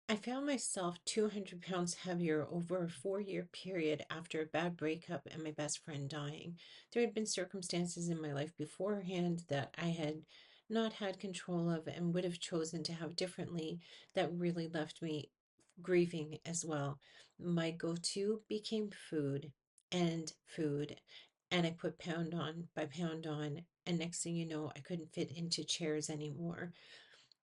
I found myself 200 pounds heavier over a 4-year period after a bad breakup and my best friend dying. There had been circumstances in my life beforehand that I had not had control of and would have chosen to have differently that really left me grieving as well. My go to became food, and I put pound on by pound on. And next thing you know, I couldn't fit into chairs anymore.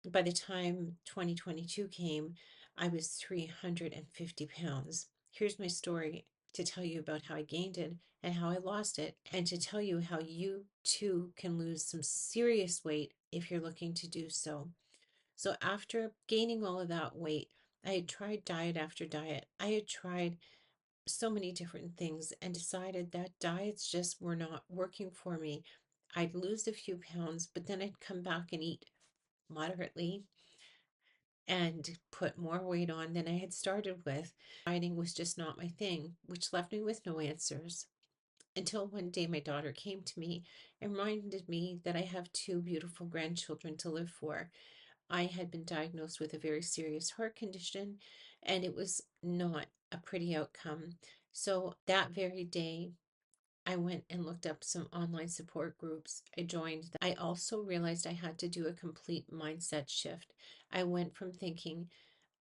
By the time 2022 came, I was 350 pounds. Here's my story to tell you about how I gained it and how I lost it, and to tell you how you too can lose some serious weight if you're looking to do so. So, after gaining all of that weight, I had tried diet after diet. I had tried so many different things and decided that diets just were not working for me. I'd lose a few pounds, but then I'd come back and eat moderately and put more weight on than I had started with. Dieting was just not my thing, which left me with no answers. Until one day my daughter came to me and reminded me that I have two beautiful grandchildren to live for. I had been diagnosed with a very serious heart condition, and it was not a pretty outcome. So that very day, I went and looked up some online support groups. I joined. I also realized I had to do a complete mindset shift. I went from thinking,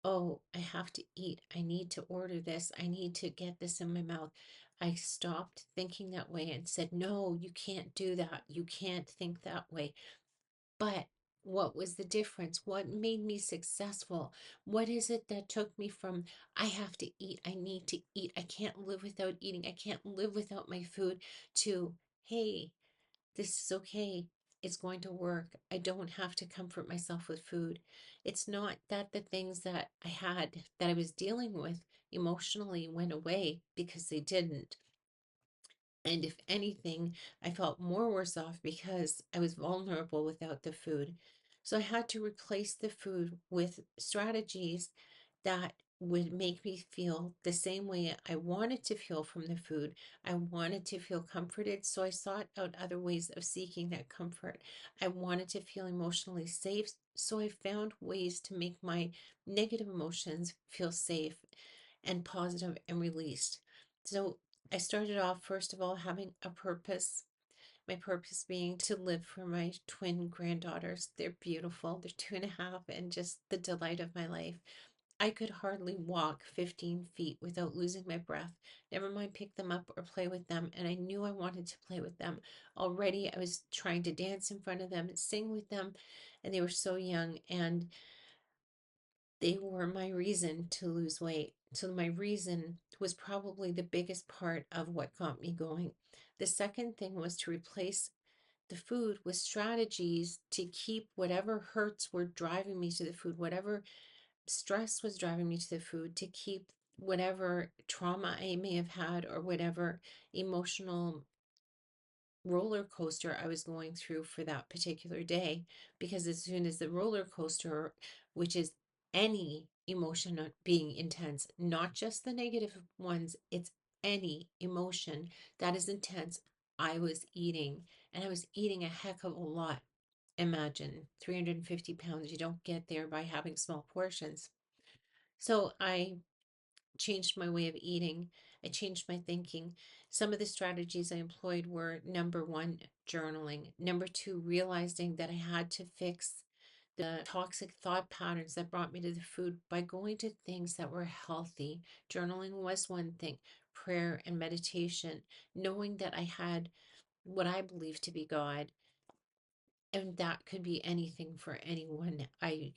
oh, I have to eat. I need to order this. I need to get this in my mouth. I stopped thinking that way and said, no, you can't do that. You can't think that way. But what was the difference? What made me successful? What is it that took me from I have to eat, I need to eat, I can't live without eating, I can't live without my food, to hey, this is okay. It's going to work. I don't have to comfort myself with food. It's not that the things that I had that I was dealing with emotionally went away, because they didn't. And if anything, I felt more worse off because I was vulnerable without the food. So I had to replace the food with strategies that would make me feel the same way I wanted to feel from the food. I wanted to feel comforted, so I sought out other ways of seeking that comfort. I wanted to feel emotionally safe, so I found ways to make my negative emotions feel safe and positive and released. So I started off, first of all, having a purpose. My purpose being to live for my twin granddaughters. They're beautiful. They're 2.5 and just the delight of my life. I could hardly walk 15 feet without losing my breath. Never mind pick them up or play with them. And I knew I wanted to play with them. Already I was trying to dance in front of them and sing with them. And they were so young. And they were my reason to lose weight. So my reason was probably the biggest part of what got me going. The second thing was to replace the food with strategies to keep whatever hurts were driving me to the food, whatever stress was driving me to the food, to keep whatever trauma I may have had or whatever emotional roller coaster I was going through for that particular day. Because as soon as the roller coaster, which is any emotion being intense, not just the negative ones, it's any emotion that is intense, I was eating, and I was eating a heck of a lot. Imagine 350 pounds. You don't get there by having small portions. So I changed my way of eating. I changed my thinking. Some of the strategies I employed were: number one, journaling; number two, realizing that I had to fix the toxic thought patterns that brought me to the food by going to things that were healthy. Journaling was one thing, prayer and meditation, knowing that I had what I believe to be God, and that could be anything for anyone. I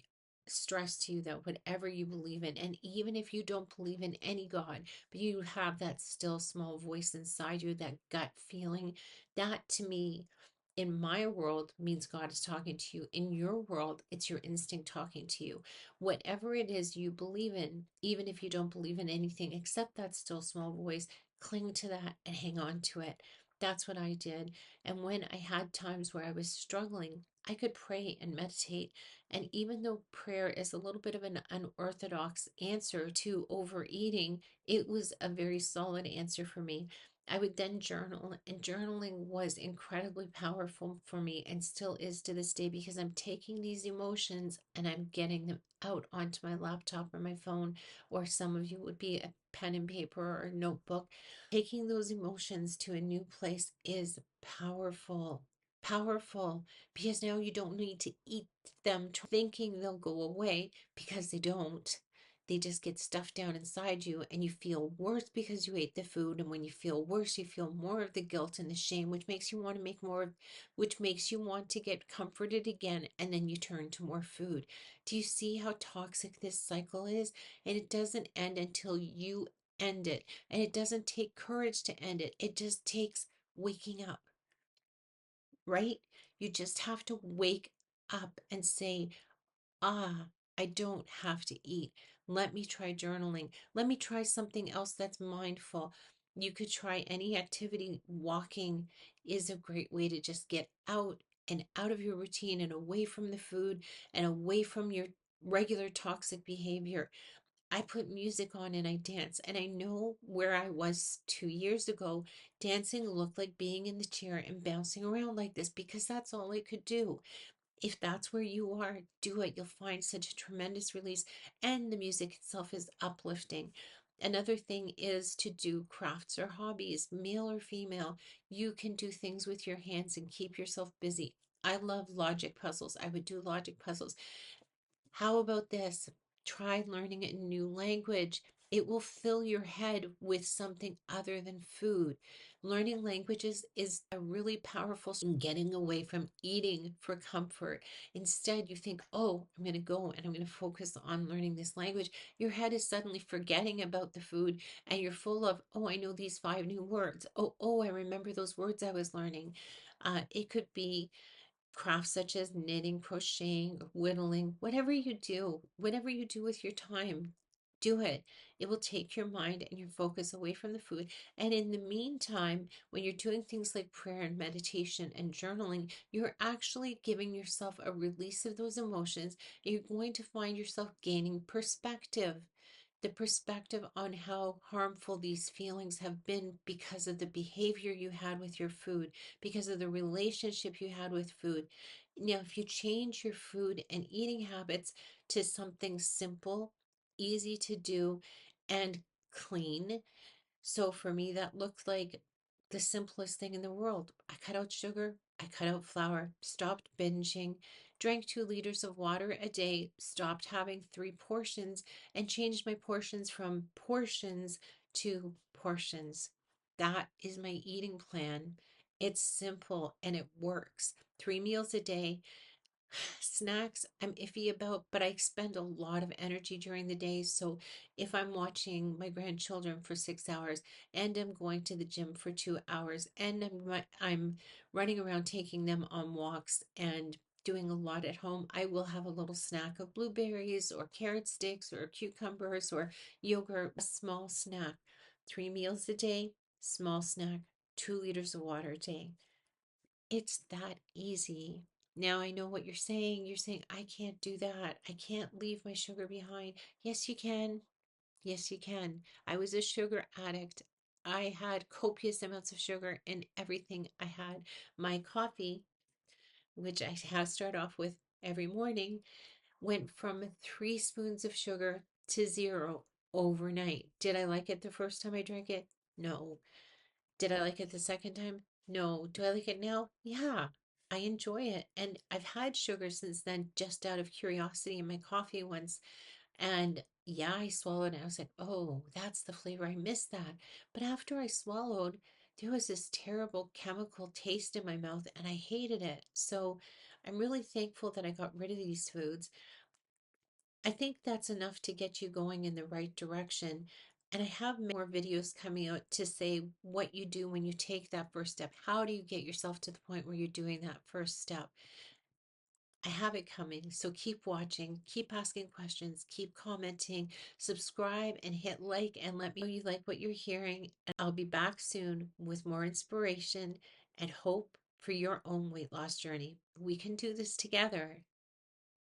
stress to you that whatever you believe in, and even if you don't believe in any God, but you have that still small voice inside you, that gut feeling, that to me, in my world, means God is talking to you. In your world, it's your instinct talking to you. Whatever it is you believe in, even if you don't believe in anything except that still small voice, cling to that and hang on to it. That's what I did. And when I had times where I was struggling, I could pray and meditate. And even though prayer is a little bit of an unorthodox answer to overeating, it was a very solid answer for me. I would then journal, and journaling was incredibly powerful for me and still is to this day, because I'm taking these emotions and I'm getting them out onto my laptop or my phone, or some of you would be a pen and paper or a notebook. Taking those emotions to a new place is powerful. Powerful, because now you don't need to eat them thinking they'll go away, because they don't. They just get stuffed down inside you, and you feel worse because you ate the food. And when you feel worse, you feel more of the guilt and the shame, which makes you want to make more, which makes you want to get comforted again. And then you turn to more food. Do you see how toxic this cycle is? And it doesn't end until you end it. And it doesn't take courage to end it, it just takes waking up, right? You just have to wake up and say, ah, I don't have to eat. Let me try journaling. Let me try something else that's mindful. You could try any activity. Walking is a great way to just get out and out of your routine and away from the food and away from your regular toxic behavior. I put music on and I dance. And I know where I was 2 years ago, dancing looked like being in the chair and bouncing around like this, because that's all I could do. If that's where you are, do it. You'll find such a tremendous release, and the music itself is uplifting. Another thing is to do crafts or hobbies, male or female. You can do things with your hands and keep yourself busy. I love logic puzzles. I would do logic puzzles. How about this? Try learning a new language. It will fill your head with something other than food. Learning languages is a really powerful getting away from eating for comfort. Instead, you think, oh, I'm going to go and I'm going to focus on learning this language. Your head is suddenly forgetting about the food, and you're full of, oh, I know these 5 new words. Oh, I remember those words I was learning. It could be crafts such as knitting, crocheting, whittling, whatever you do with your time, do it. It will take your mind and your focus away from the food. And in the meantime, when you're doing things like prayer and meditation and journaling, you're actually giving yourself a release of those emotions. And you're going to find yourself gaining perspective, the perspective on how harmful these feelings have been because of the behavior you had with your food, because of the relationship you had with food. Now, if you change your food and eating habits to something simple, easy to do, and clean, so for me, that looked like the simplest thing in the world. I cut out sugar, I cut out flour, stopped binging, drank 2 liters of water a day, stopped having 3 portions, and changed my portions from portions to portions. That is my eating plan. It's simple and it works. 3 meals a day. Snacks, I'm iffy about, but I expend a lot of energy during the day. So if I'm watching my grandchildren for 6 hours, and I'm going to the gym for 2 hours, and I'm running around taking them on walks and doing a lot at home, I will have a little snack of blueberries or carrot sticks or cucumbers or yogurt, a small snack. 3 meals a day, small snack, 2 liters of water a day. It's that easy. Now I know what you're saying. You're saying, I can't do that. I can't leave my sugar behind. Yes, you can. Yes, you can. I was a sugar addict. I had copious amounts of sugar in everything I had. My coffee, which I have start off with every morning, went from 3 spoons of sugar to zero overnight. Did I like it the first time I drank it? No. Did I like it the second time? No. Do I like it now? Yeah, I enjoy it. And I've had sugar since then, just out of curiosity in my coffee once. And yeah, I swallowed it. I was like, oh, that's the flavor. I missed that. But after I swallowed, there was this terrible chemical taste in my mouth and I hated it. So I'm really thankful that I got rid of these foods. I think that's enough to get you going in the right direction. And I have more videos coming out to say what you do when you take that first step. How do you get yourself to the point where you're doing that first step? I have it coming. So keep watching, keep asking questions, keep commenting, subscribe, and hit like, and let me know you like what you're hearing. And I'll be back soon with more inspiration and hope for your own weight loss journey. We can do this together.